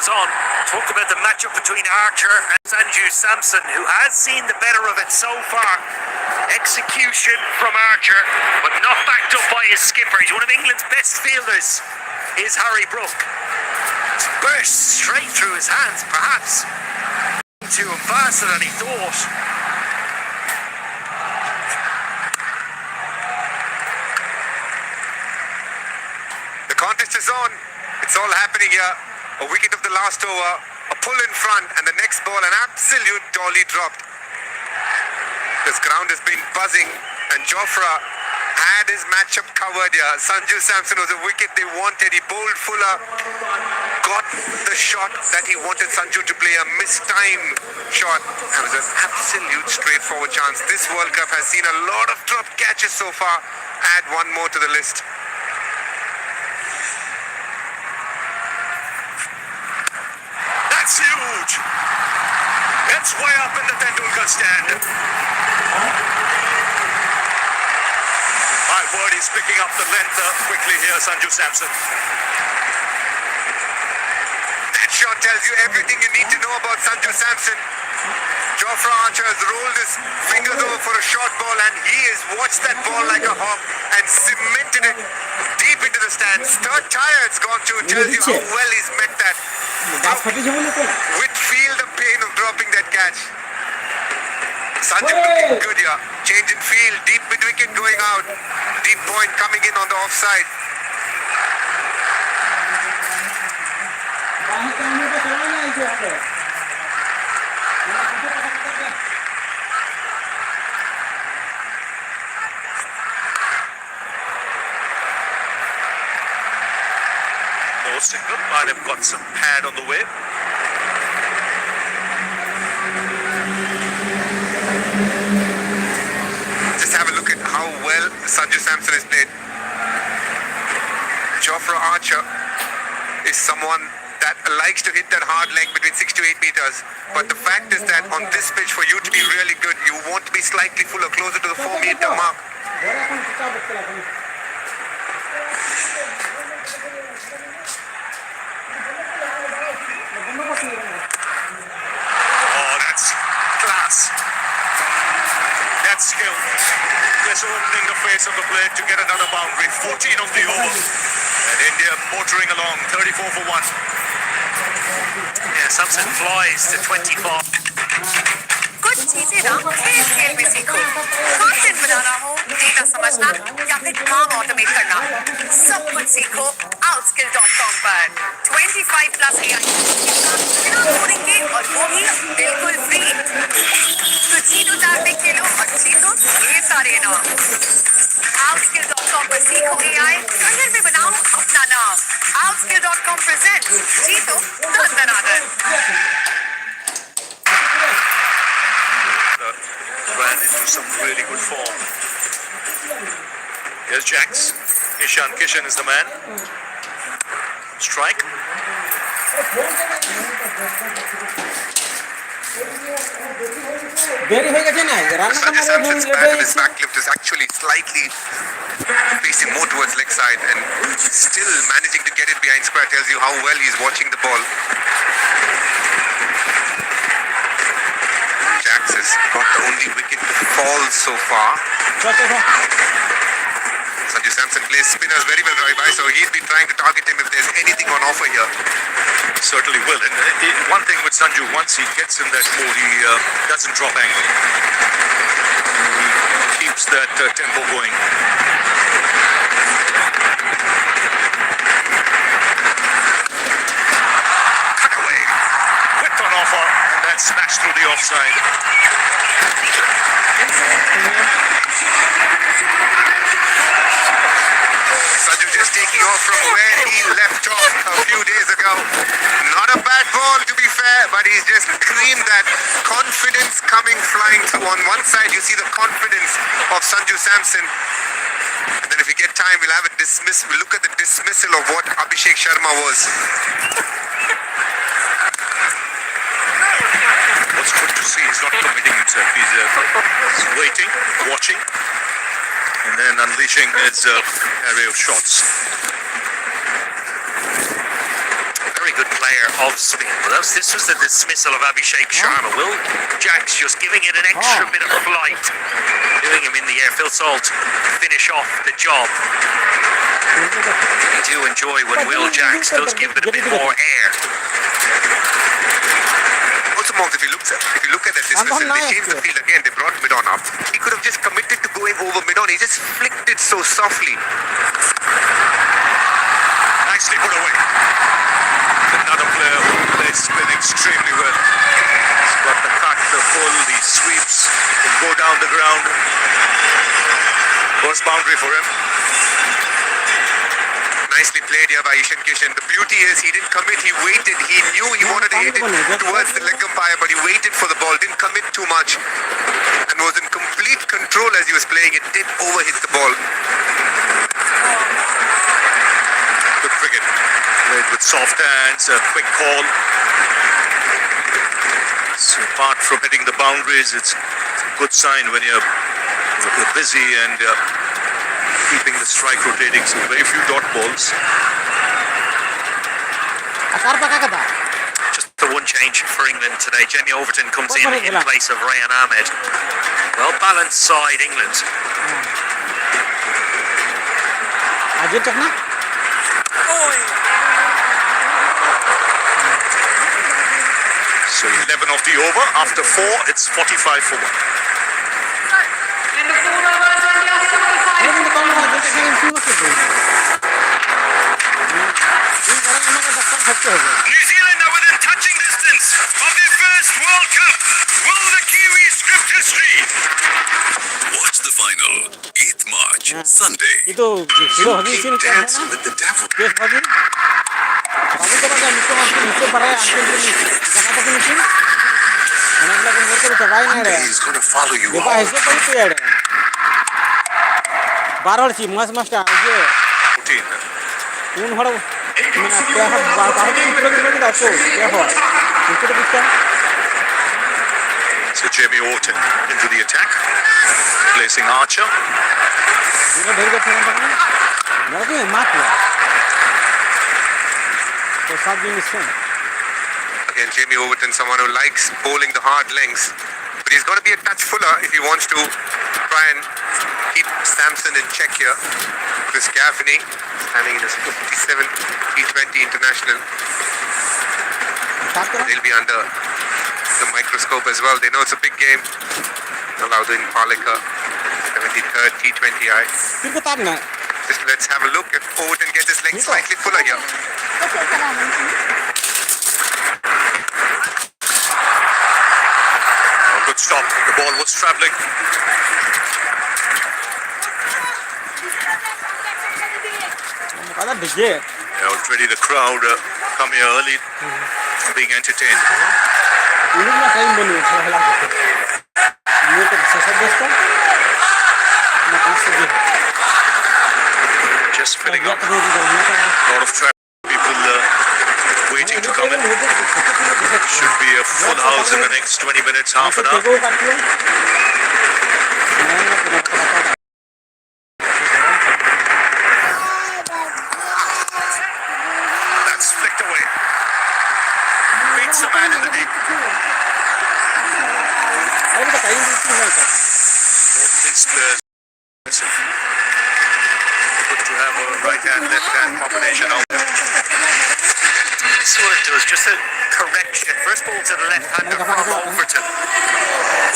goes on. Talk about the matchup between Archer and Sanju Samson, who has seen the better of it so far. Execution from Archer, but not backed up by his skipper. He's one of England's best fielders, is Harry Brook. It's burst straight through his hands, perhaps to him faster than he thought. The contest is on. It's all happening here. A wicket of the last over, a pull in front, and the next ball an absolute dolly dropped. This ground has been buzzing, and Jofra had his matchup covered here. Sanju Samson was a wicket they wanted. He bowled Fuller, got the shot that he wanted Sanju to play, a mistimed shot. That was an absolute straightforward chance. This World Cup has seen a lot of drop catches so far. Add one more to the list. That's huge. That's way up in the Tendulkar stand. My word, he's picking up the length quickly here, Sanju Samson. That shot tells you everything you need to know about Sanju Samson. Jofra Archer has rolled his fingers over for a short ball, and he has watched that ball like a hawk and cemented it deep into the stands. Third tire it's gone to, tells you how well he's met that. With feel the pain of dropping that catch. Sanju looking good here. Change in field, deep mid wicket going out. Deep point coming in on the offside. No signal, might have got some pad on the way. Just have a look at how well Sanju Samson has played. Jofra Archer is someone that likes to hit that hard leg between 6 to 8 meters. But the fact is that on this pitch, for you to be really good, you want to be slightly fuller, closer to the 4-meter mark. Oh, that's class. That's skill. Just opening the face of the plate to get another boundary. 14 of the over. And India motoring along, 34 for 1. Yeah, Samson flies to 24. कुछ चीजें ना खेल खेल में सीखो। Content बनाना हो, data समझना या फिर काम ऑटोमेट करना, सब कुछ सीखो outskill.com पर। 25 प्लस AI बिना कोडिंग के, और वो भी बिल्कुल फ्री। तो जीतो 4 पे खेलो और जीतो ये सारे इनाम। outskill.com पर सीखो AI, करियर में बनाओ अपना नाम। outskill.com presents जीतो दन-दनादन। Ran into some really good form. Here's Jacks. Kishan is the man. Strike. Sanju Samson's bat in his backlift is actually slightly facing more towards leg side, and still managing to get it behind square tells you how well he's watching the ball. Jacks has got the only wicket to fall so far. Sanju Samson plays spinners very well, Roy, so he'll be trying to target him if there's anything on offer here. Certainly will. And one thing with Sanju, once he gets in that mode, he doesn't drop angle. He keeps that tempo going. Cut away. Whipped on offer, and that smashed through the offside. Sanju just taking off from where he left off a few days ago. Not a bad ball, to be fair, but he's just creamed that. Confidence coming flying through. On one side, you see the confidence of Sanju Samson. And then if we get time, we'll have a dismiss. We'll look at the dismissal of what Abhishek Sharma was. What's good to see, he's not committing himself. He's waiting, watching, and then unleashing his array of shots. Very good play. player of spin. Well, this was the dismissal of Abhishek Sharma. Will Jacks just giving it an extra bit of flight, doing him in the air. Phil Salt finish off the job. I do enjoy when Will Jacks does give it a bit more air. Also, Monks, if you look at that distance, they changed the field again. They brought Midon up. He could have just committed to going over Midon. He just flicked it so softly. Nicely put away. Another player who plays spin extremely well. He's got the cut, the pull, the sweeps, can go down the ground. First boundary for him. Nicely played here by Ishan Kishan. The beauty is he didn't commit, he waited. He knew he wanted to hit it towards the leg umpire, but he waited for the ball, didn't commit too much, and was in complete control as he was playing it. Did overhit the ball. Good cricket. Played with soft hands, a quick call. So apart from hitting the boundaries, it's a good sign when you're busy and keeping the strike rotating. So very few dot balls. Just the one change for England today. Jamie Overton comes in place of Rayan Ahmed. Well balanced side England. So 11 of the over. After 4, it's 45 for 1. New Zealand are within touching distance of their first World Cup. Will the Kiwis script history? Watch the final 8th March, Sunday. Dance with the devil. He's gonna follow you all. बारवाडची मस्त मस्त आहे ऊन हड So Jamie Orton into the attack, placing Archer. Again, Jamie Overton, someone who likes bowling the hard lengths, but he's got to be a touch fuller if he wants to try and keep Samson in check here. Chris Gaffney standing in his 57 T20 international. They'll be under the microscope as well. They know it's a big game. Alauddin Palika, 73rd T20I. Just let's have a look if Overton gets his legs slightly fuller here. Good stop. The ball was travelling. Already the crowd come here early, being entertained. Just filling up. A lot of traffic. People waiting to come in. Should be a full house in the next 20 minutes, half an hour. That's flicked away. Beats the man in the neck. These players. Good to have a right hand, left hand combination out there. This is what it does, just a correction. First ball to the left hander from Overton.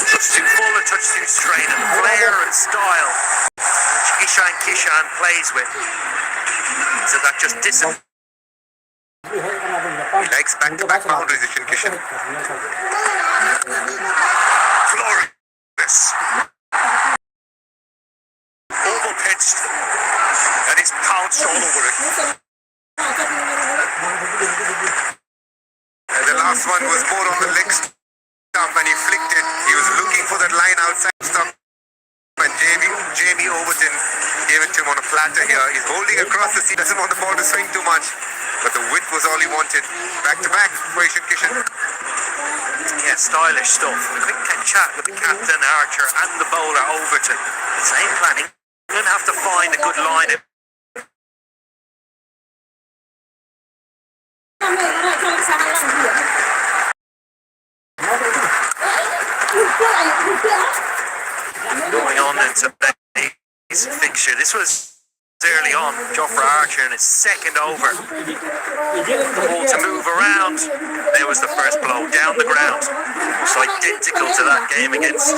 Touch too full and touch too straight, and flair and style which Kishan plays with. So that just disappears. He likes back-to-back boundaries, Ishan Kishan. Flawless. Over-pitched. And he's pounced all over it. And the last one was more on the leg stump and he flicked it. He was looking for that line outside stump. And Jamie Overton gave it to him on a platter here. He's holding across the sea, doesn't want the ball to swing too much. But the width was all he wanted. Back to back for Ishan Kishan. Yeah, stylish stuff. A quick chat with the captain, Archer, and the bowler, Overton. Same planning. You're going to have to find a good line. today's fixture. This was early on. Jofra Archer in his second over. The ball to move around. There was the first blow down the ground. It's identical to that game against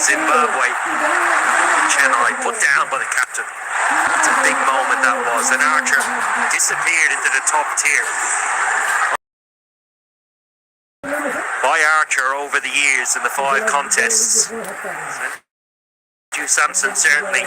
Zimbabwe. Chennai put down by the captain. It's a big moment that was. And Archer disappeared into the top tier. By Archer over the years in the 5 contests. Samson certainly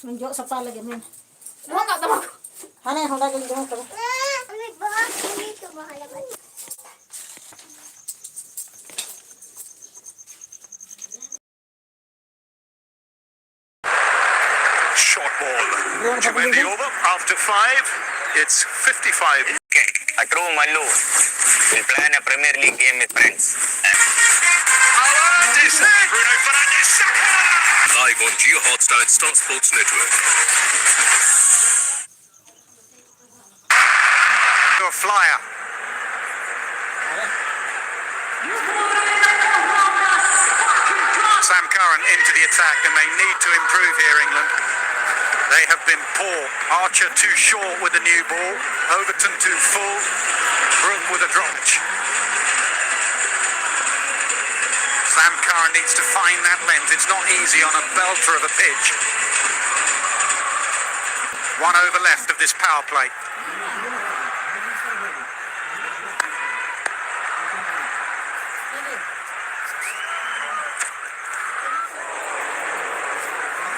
Menunjuk sepa lagi men. Hane honda ke jom karo. Short ball to win the over. After 5, it's 55. Okay, a true Mallu will plan a Premier League game with friends. Bruno Fernandes. Live on Geo Hotstar and Star Sports Network. A flyer. Sam Curran into the attack, and they need to improve here, England. They have been poor. Archer too short with the new ball. Overton too full. Brook with a drop. Sam Curran needs to find that length. It's not easy on a belter of a pitch. 1 over left of this power play.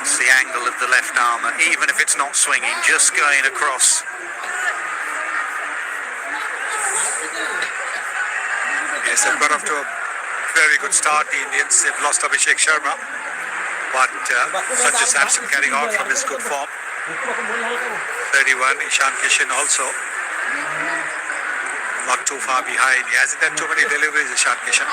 It's the angle of the left armour, even if it's not swinging, just going across. Yes, they've got off to a very good start, the Indians. They've lost Abhishek Sharma, but Sanju Samson carrying on from his good form. 31, Samson Kishan also not too far behind. He hasn't had too many deliveries, Samson Kishan.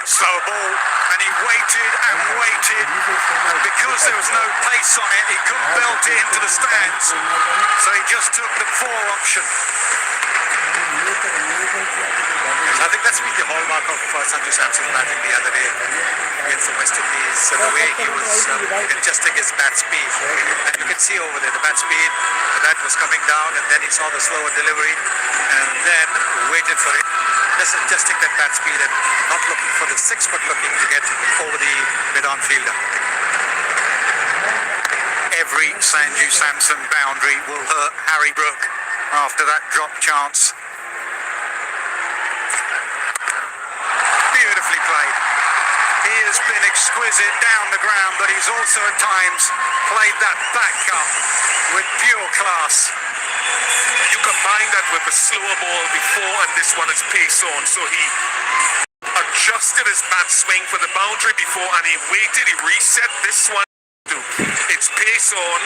Slow ball, and he waited and waited. Because there was no pace on it, he couldn't belt it into the stands. So he just took the 4 option. I think that's been the hallmark of Sanju Samson's batting the other day against the West Indies. The way he was adjusting his bat speed. And you can see over there the bat speed, the bat was coming down, and then he saw the slower delivery and then waited for it. Just adjusting that bat speed and not looking for the 6, but looking to get over the mid-on fielder. Every Sanju Samson boundary will hurt Harry Brook after that drop chance. Beautifully played. He has been exquisite down the ground, but he's also at times played that back cut with pure class. You combine that with the slower ball before, and this one is pace on. So he adjusted his bat swing for the boundary before, and he waited, he reset this one. It's pace on.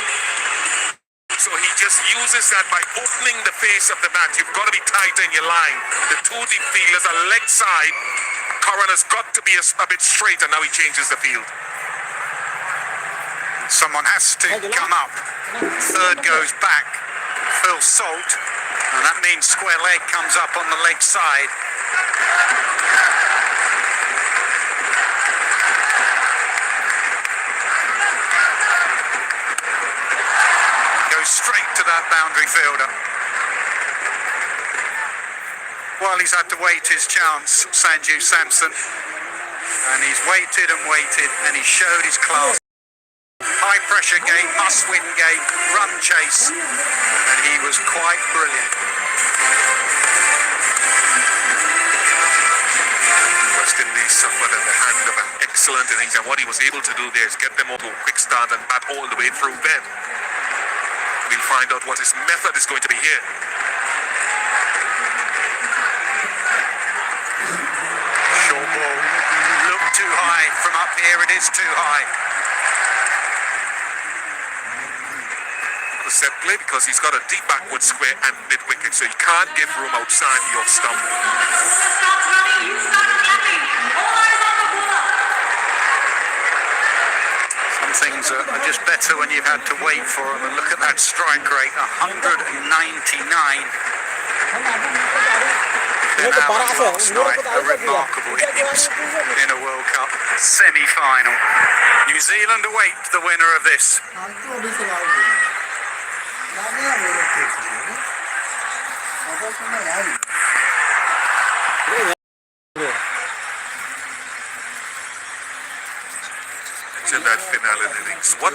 So he just uses that by opening the face of the bat. You've got to be tight in your line. The 2 deep fielders are leg side. Curran has got to be a bit straight, and now he changes the field. Someone has to come up. Third goes back. Phil Salt, and that means square leg comes up on the leg side. Goes straight to that boundary fielder. Well, he's had to wait his chance, Sanju Samson, and he's waited and waited, and he showed his class. High pressure game, must win game, run chase, and he was quite brilliant. West Indies suffered at the hand of an excellent innings, and what he was able to do there is get them off to a quick start and bat all the way through then. We'll find out what his method is going to be here. Short ball, look too high from up here, it is too high. set play because he's got a deep backward square and mid wicket, so you can't give room outside the off stump. Some things are just better when you've had to wait for them. And look at that strike rate, 199. And last night, a remarkable innings in a World Cup semi-final. New Zealand await the winner of this. In that finale innings, what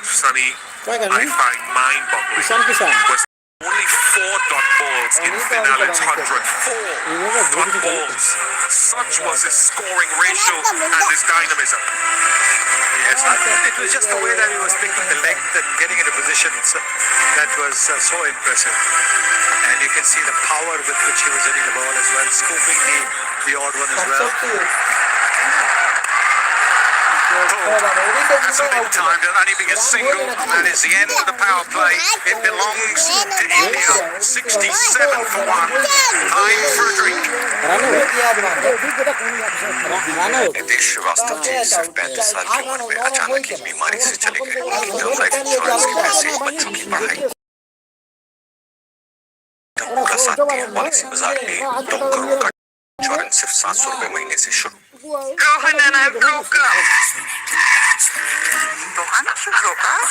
Sunny I find mind-boggling Samson and Kishan. was only 4 dot balls in Finale's 104 dot balls. Such was his scoring ratio and his dynamism. Yes, I think it was just the way that he was picking the length and getting into positions that was so impressive. And you can see the power with which he was hitting the ball as well, scooping the odd one as well. Hasn't been timed, it'll only be a single, and that is the end of the power play. It belongs to India. 67 for 1. Time for a drink. देश श्रीवास्तव जी सिर्फ 35 साल की उम्र में अचानक एक बीमारी से चले गए। टर्म लाइफ इंश्योरेंस की वजह से बच्चों की पढ़ाई का पूरा साथ दिया। पॉलिसी बाजार में 2 करोड़ का इंश्योरेंस सिर्फ 700 रुपए महीने से शुरू। Rohan and I broke up. Rohan broke up?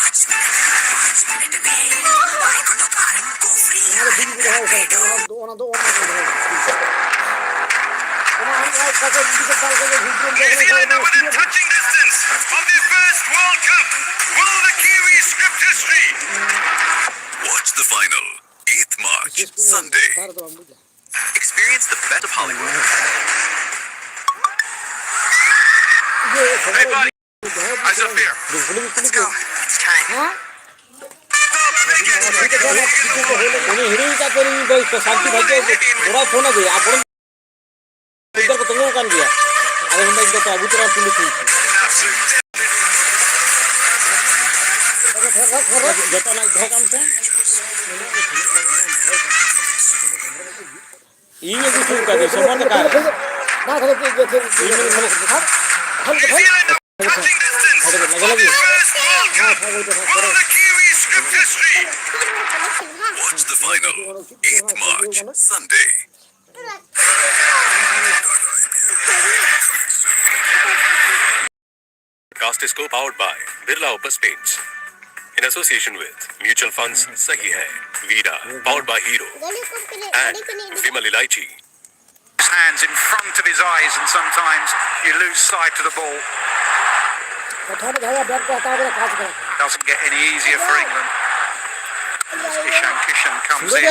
New Zealand are within touching distance of their first World Cup. Will the Kiwis script history? Watch the final, 8th March, Sunday. Experience the best of Hollywood. Hey buddy, eyes up here. Let's go. It's time. Hearing का करी शांति भाग्य बुरा phone है आपण इधर को तंगो कान दिया अरे हम इधर का उतरा पुलिस जता ना घर काम से ये कुछ का दे संबंध का ना खले New Zealand are touching distance of their first World Cup. Will the Kiwis script history? Watch the final, 8th March, Sunday. Cast is co-powered by Birla Opus Paints in association with Mutual Funds Sahi Hai, Vida, powered by Hero, and Vimal Ilaichi. His hands in front of his eyes, and sometimes you lose sight of the ball. Doesn't get any easier for England. Kishan comes in.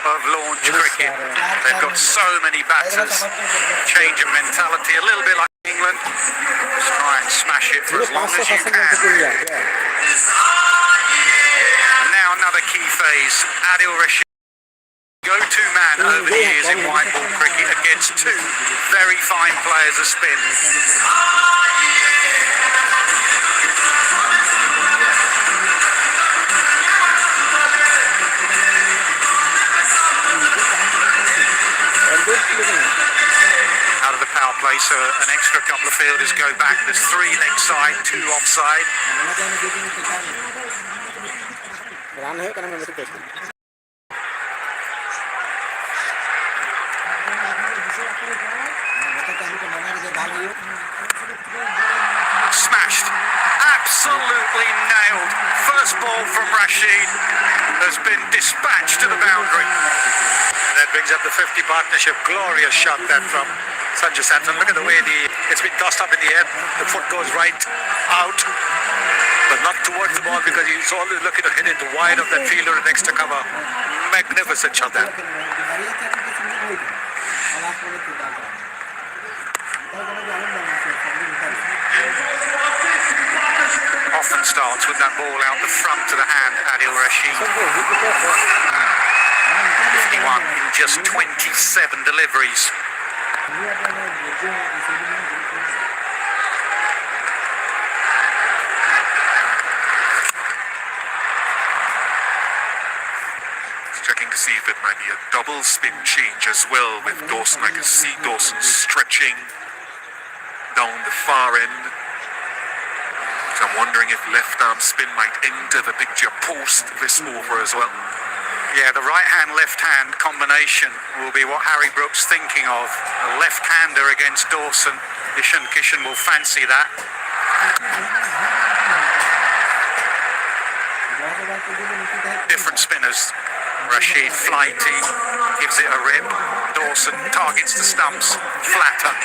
Of launch cricket. They've got so many batters. Change of mentality, a little bit like England. Just try and smash it for as long as you can. And now another key phase. Adil Rashid, go-to man over the years in white ball cricket against 2 very fine players of spin. Out of the power play, so an extra couple of fielders go back. There's 3 leg side, 2 offside. Smashed. Absolutely nailed. First first ball from Rashid has been dispatched to the boundary. That brings up the 50 partnership. Glorious shot that from Sanju Samson. Look at the way it's been tossed up in the air. The foot goes right out, but not towards the ball because he's always looking to hit it wide of that fielder next to cover. Magnificent shot that. Often starts with that ball out the front to the hand, Adil Rashid. 51 in just 27 deliveries. Checking to see if it might be a double spin change as well with Dawson. I can see Dawson stretching down the far end. So I'm wondering if left arm spin might enter the picture post this over as well. Yeah, the right hand, left hand combination will be what Harry Brook's thinking of. A left hander against Dawson. Kishan will fancy that. Different spinners. Rashid flighty, gives it a rip. Dawson targets the stumps, flatter.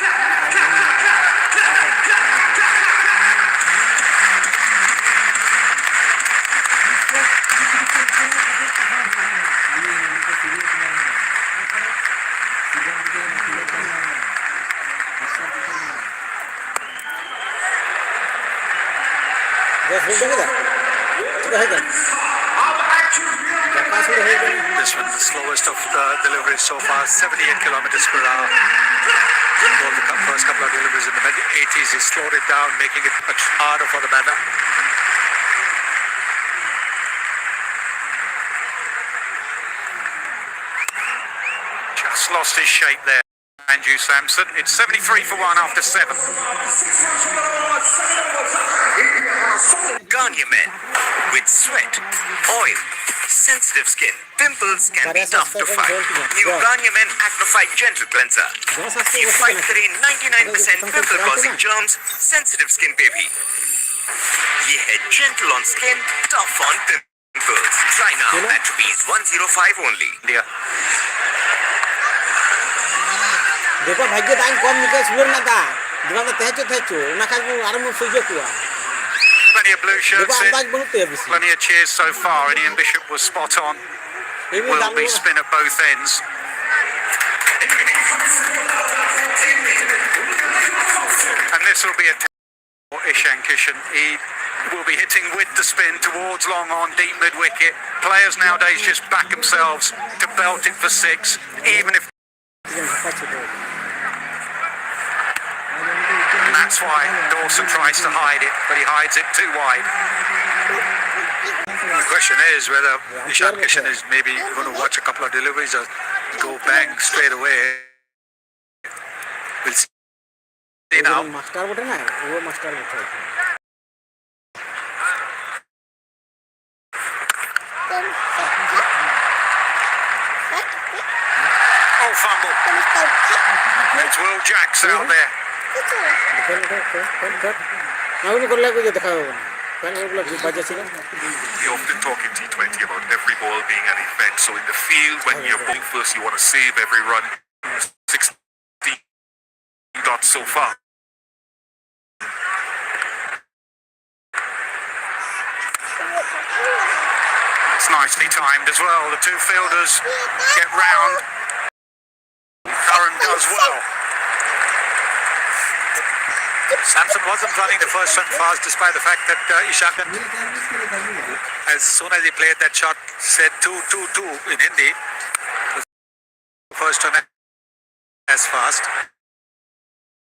This one's the slowest of the deliveries so far, 78 kilometers per hour. All the first couple of deliveries in the mid-80s, he slowed it down, making it much harder for the batter. Just lost his shape there, Sanju Samson. It's 73 for 1 after 7. Garnier Men. With sweat, oil, sensitive skin, pimples can be tough to fight. New Garnier Men Acno Fight Gentle Cleanser. ये fight करे 99% pimple causing germs, sensitive skin पे भी. ये है gentle on skin, tough on pimples. Try now at ₹105 only. देखो भाग्य दान कम निकल सुर ना था दिमाग में तहचो ना खास वो आराम से सुजो कुआ Plenty of blue shirts in, plenty of cheers so far, and Ian Bishop was spot on. Will be spin at both ends. And this will be a for Ishan Kishan. He will be hitting with the spin towards long on, deep mid-wicket. Players nowadays just back themselves to belt it for 6, even if... And that's why Dawson tries to hide it, but he hides it too wide. The question is whether Ishan Kishan is maybe going to watch a couple of deliveries or go bang straight away. We'll see now. Oh, fumble. It's Will Jacks out there. You often talk in T20 about every ball being an event. So in the field, when you're bowling first, you want to save every run. 16 dots so far. It's nicely timed as well. The two fielders get round. Curran does well. Samson wasn't running the first one fast despite the fact that Ishan, as soon as he played that shot, said 2-2-2 in Hindi. The first one as fast.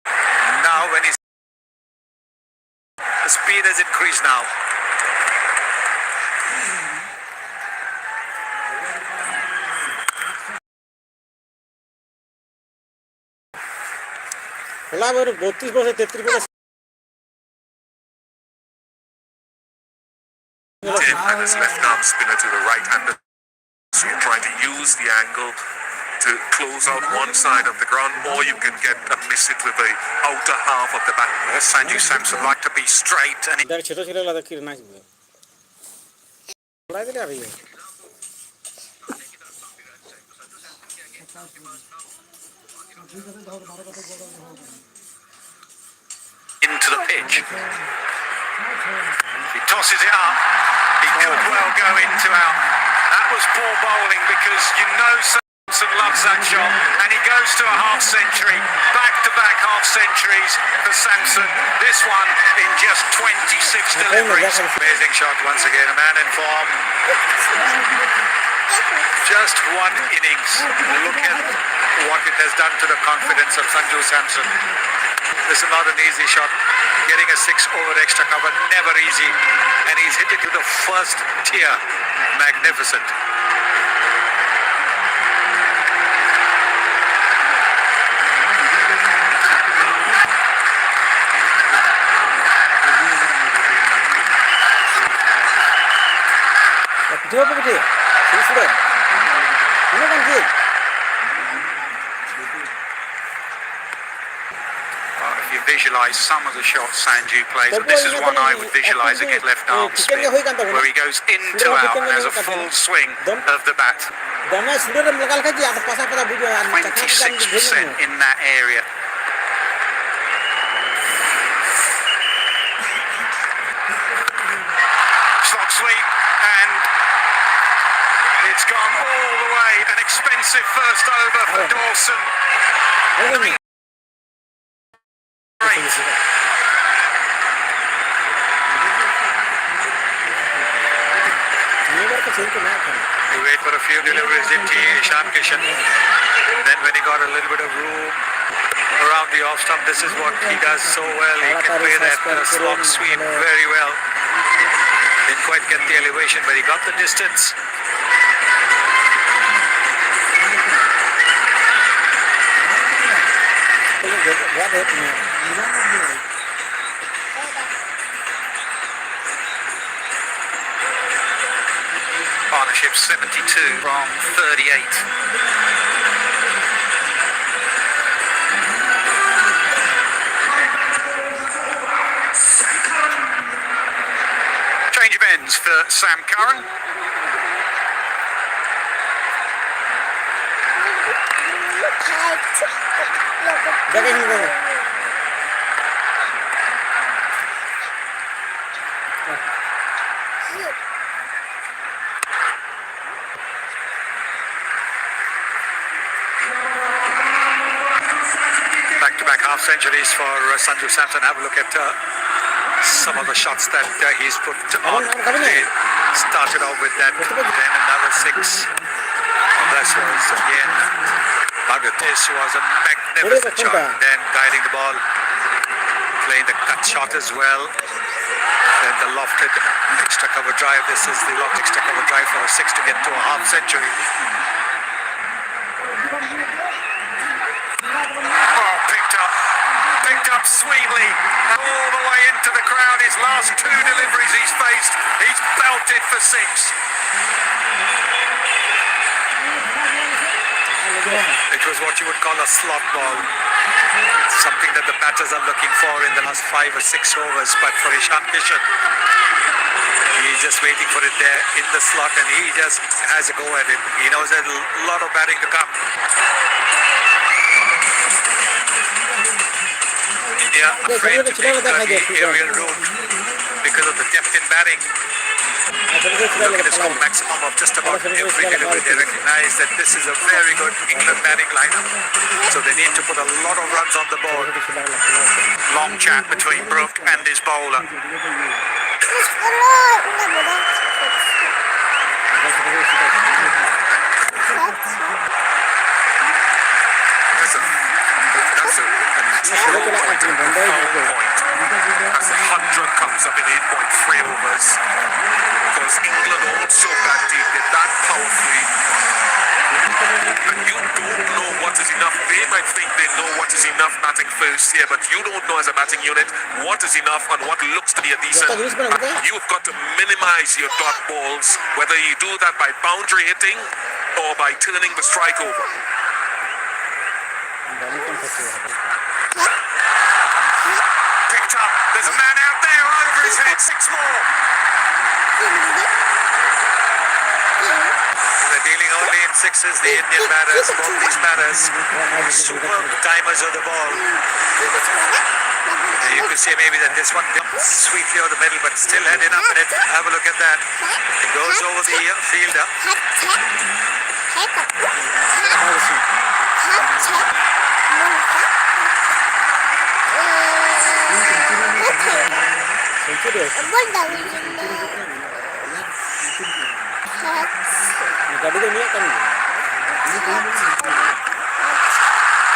Now when the speed has increased now. Tim and his left arm spinner to the right hander. So you're trying to use the angle to close out one side of the ground, or you can get a miss it with the outer half of the back. Sanju Samson like to be straight, and थोड़ा भी नहीं रही है into the pitch. He tosses it up. He could well go into out. That was poor bowling because you know Samson loves that shot, and he goes to a half century. Back-to-back half centuries for Samson. This one in just 26 deliveries. Amazing shot once again. A man in form. Just one innings. Look at what it has done to the confidence of Sanju Samson. This is not an easy shot. Getting a 6 over extra cover, never easy. And he's hit it to the first tier. Magnificent. Dia apa dia? Sudah. Ini kan dia. If you visualise some of the shots Sanju plays, and this is one I would visualise against left arm spin, where he goes into out and has a full swing of the bat. Dana sudah melakukan kaji atau pasal-pasal video. 26% in that area. Slot sweep, and it's gone all the way. An expensive first over for Dawson. Great. He waited for a few deliveries, didn't he, Kishan? Then when he got a little bit of room around the off stump, this is what he does so well. He can play that slot sweep very well. Didn't quite get the elevation, but he got the distance. Partnership 72 from 38. Change of ends for Sam Curran. Back-to-back half centuries for Sanju Samson. Have a look at some of the shots that he's put on. He started off with that, then another 6. This was again, this was a magnificent shot. Then guiding the ball, playing the cut shot as well. Then the lofted extra cover drive. This is the lofted extra cover drive for a 6 to get to a half century. Picked up sweetly all the way into the crowd. His last 2 deliveries he's faced, he's belted for 6. It was what you would call a slot ball, something that the batters are looking for in the last 5 or 6 overs. But for Kishan, he's just waiting for it there in the slot, and he just has a go at it. He knows there's a lot of batting to come. India afraid to take the aerial route because of the depth in batting. Look at this maximum of just about every delivery. They recognize that this is a very good England batting lineup, so they need to put a lot of runs on the board. Long chat between Brooke and his bowler. As the 100 comes up in 8.3 overs, because England also batted that powerfully, and you don't know what is enough. They might think they know what is enough batting first here, but you don't know as a batting unit what is enough and what looks to be a decent. You've got to minimize your dot balls, whether you do that by boundary hitting or by turning the strike over. Picked up. There's a man out there over his head. 6 more. sixes, the Indian batters, both these batters, superb timers of the ball. You could say maybe that this one comes sweetly over the middle, but still heading up in it. Have a look at that. It goes over the fielder.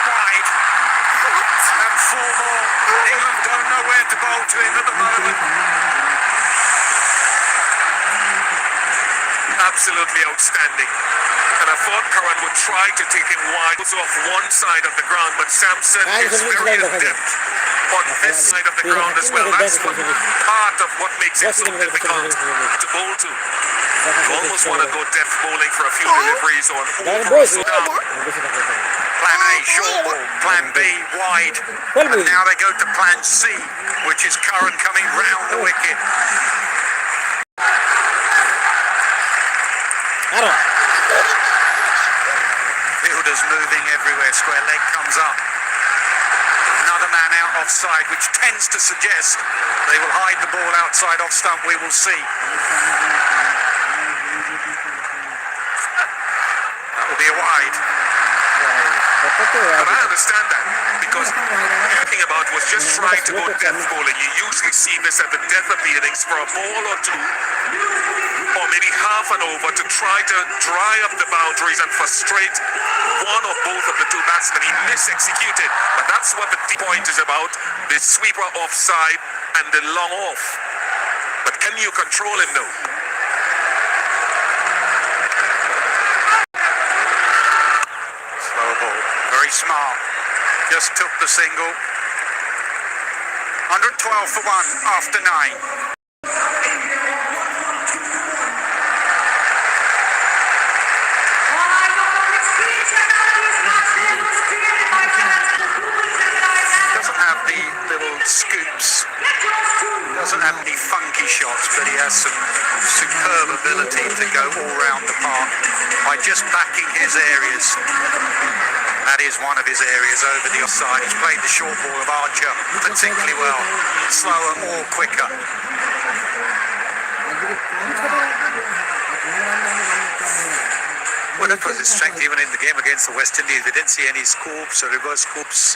Wide. And 4 more. England don't know where to bowl to him at the moment. Absolutely outstanding. And I thought Curran would try to take him wide off one side of the ground, but Samson is very adept on this side of the ground as well. That's part of what makes it so difficult to bowl to. You almost want to go depth bowling for a few deliveries on over or down. Plan A, short ball. Plan B, wide. And now they go to plan C, which is Curran coming round the wicket. Fielders moving everywhere. Square leg comes up. Another man out offside, which tends to suggest they will hide the ball outside off stump. We will see. That will be a wide. But I understand that, because everything about was just trying to go depth bowling. You usually see this at the death of the innings for a ball or two, or maybe half an over, to try to dry up the boundaries and frustrate one or both of the two batsmen. He misexecuted, but that's what the deep point is about, the sweeper offside and the long off. But can you control him now? Slow ball. Very smart. Just took the single. 112 for 1 after 9. Doesn't have the little scoops, doesn't have any funky shots, but he has some superb ability to go all round the park by just backing his areas. That is one of his areas over the offside. He's played the short ball of Archer particularly well, slower or quicker. Well, that was his strength even in the game against the West Indies. We didn't see any scoops or reverse scoops.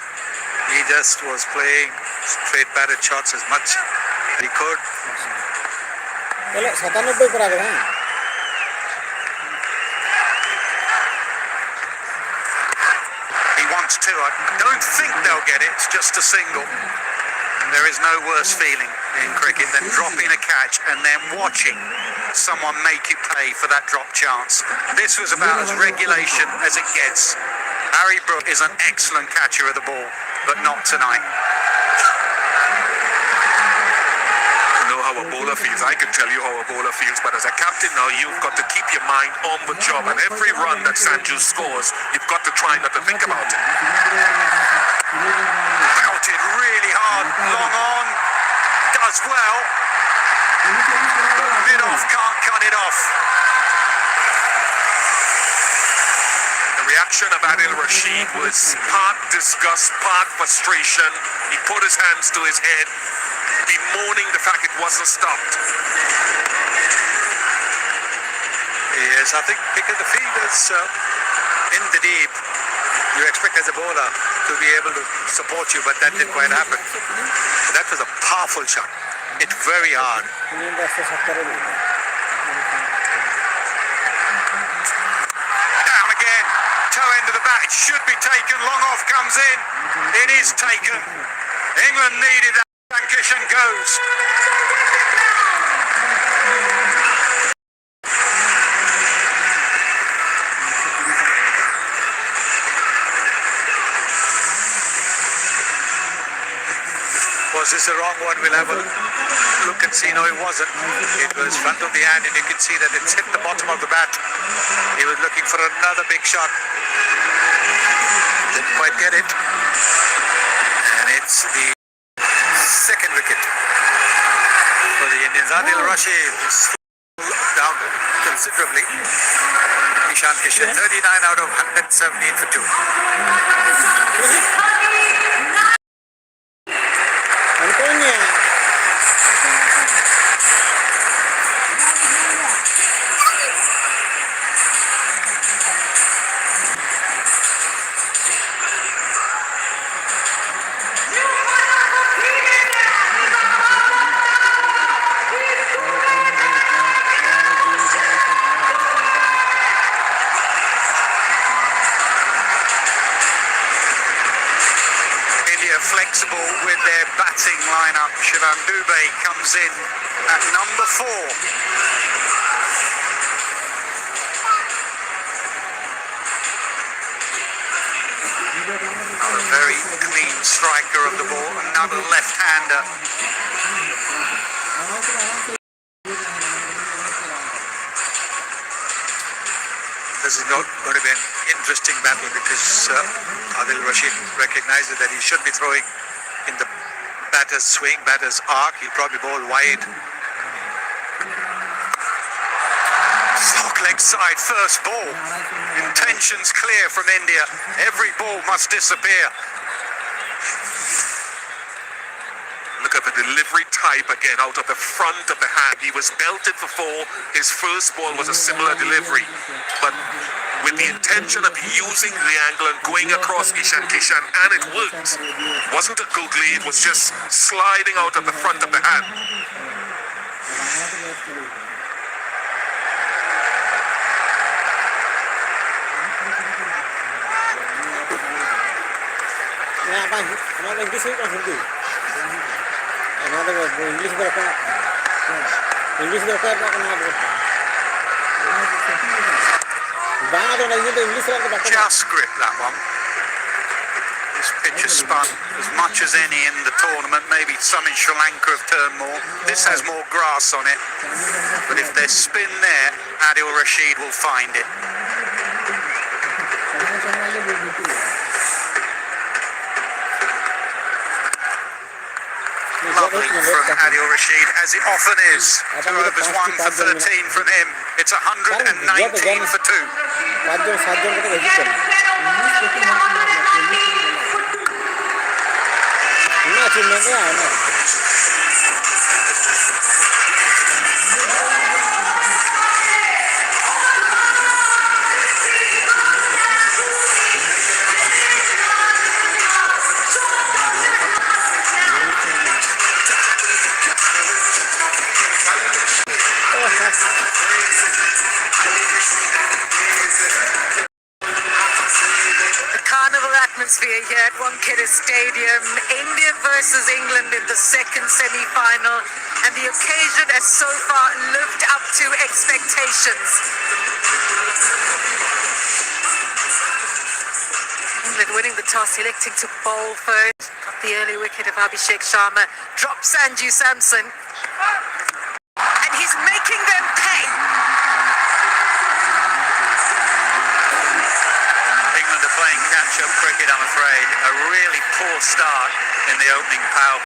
He just was playing straight batted shots as much as he could. He wants to. I don't think they'll get it. It's just a single. There is no worse feeling in cricket than dropping a catch and then watching someone make you pay for that drop chance. This was about as regulation as it gets. Harry Brook is an excellent catcher of the ball, but not tonight. You know how a bowler feels. I can tell you how a bowler feels, but as a captain now, you've got to keep your mind on the job, and every run that Sanju scores, you've got to try not to think about it. Belted really hard, long on, does well, but mid-off can't cut it off. The reaction of Adil Rashid was part disgust, part frustration. He put his hands to his head, bemoaning the fact it wasn't stopped. Yes, I think because the fielders in the deep, you expect as a bowler to be able to support you, but that didn't quite happen. That was a powerful shot. Hit very hard. Down again. Toe end of the bat. It should be taken. Long off comes in. It is taken. England needed that. And Kishan goes. Was this the wrong one? We'll have a look and see. No, it wasn't. It was front of the hand, and you can see that it's hit the bottom of the bat. He was looking for another big shot. Didn't quite get it. And it's the second wicket for the Indians. Adil Rashid is down considerably. He Samson Kishan, 39 out of 117 for 2. అనుకోండి India flexible with their batting lineup. Shivam Dubey comes in at number 4. A very clean striker of the ball, another left-hander. This is not going to be an interesting battle because Adil Rashid recognizes that he should be throwing in the batter's swing, batter's arc. He'll probably bowl wide. Stock leg side, first ball. Intentions clear from India. Every ball must disappear. Look at the delivery type again out of the front of the hand. He was belted for 4. His first ball was a similar delivery. But with the intention of using the angle and going across Kishan, and it worked. Wasn't a googly, it was just sliding out of the front of the hand. हमारा English में कौन हिंदी हमारा English में रखा English में रखा अपना बाहर तो नहीं तो इंग्लिश में रखा Just grip that one. This pitch has spun as much as any in the tournament. Maybe some in Sri Lanka have turned more. This has more grass on it. But if there's spin there, Adil Rashid will find it. Lovely from Adil Rashid, as it often is. 2 overs 1 for 13 from him. It's 119 for 2. Atmosphere here at Wickets Stadium. India versus England in the second semi-final, and the occasion has so far lived up to expectations. England winning the toss, electing to bowl first. Got the early wicket of Abhishek Sharma. Drops Sanju Samson, and he's making them pay. England are playing catch-up cricket, I'm afraid. A really poor start in the opening power.